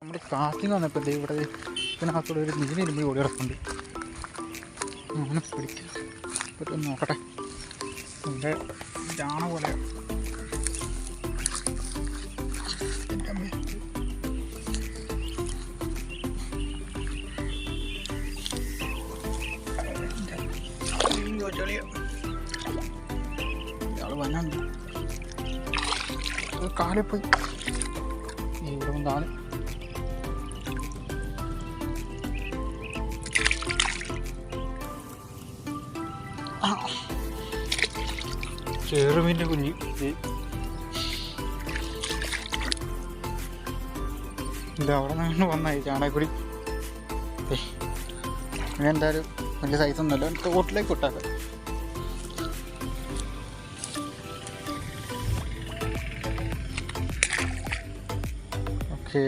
നമ്മൾ കാറ്റിന് വന്നപ്പോൾ ഇവിടെ ഇതിനകത്തൂടെ ഒരു മീൻ ഇരുമ്പ് ഓടി കിടക്കുന്നുണ്ട്. അങ്ങനെ പിടിക്കും പറ്റും നോക്കട്ടെ. ഇവിടെ ജാണ പോലെ ഇയാൾ വന്നുണ്ട്. കാലിൽ പോയി ഇവിടെ വന്നാണ്. ചെറുമീൻ്റെ കുഞ്ഞ് ഇത് അവിടെ നിന്ന് വന്നായി ചാണകക്കുടി. അങ്ങനെ എന്തായാലും വലിയ സൈസൊന്നുമല്ല, തോട്ടിലേക്ക് വിട്ടാക്കാം. ഓക്കെ.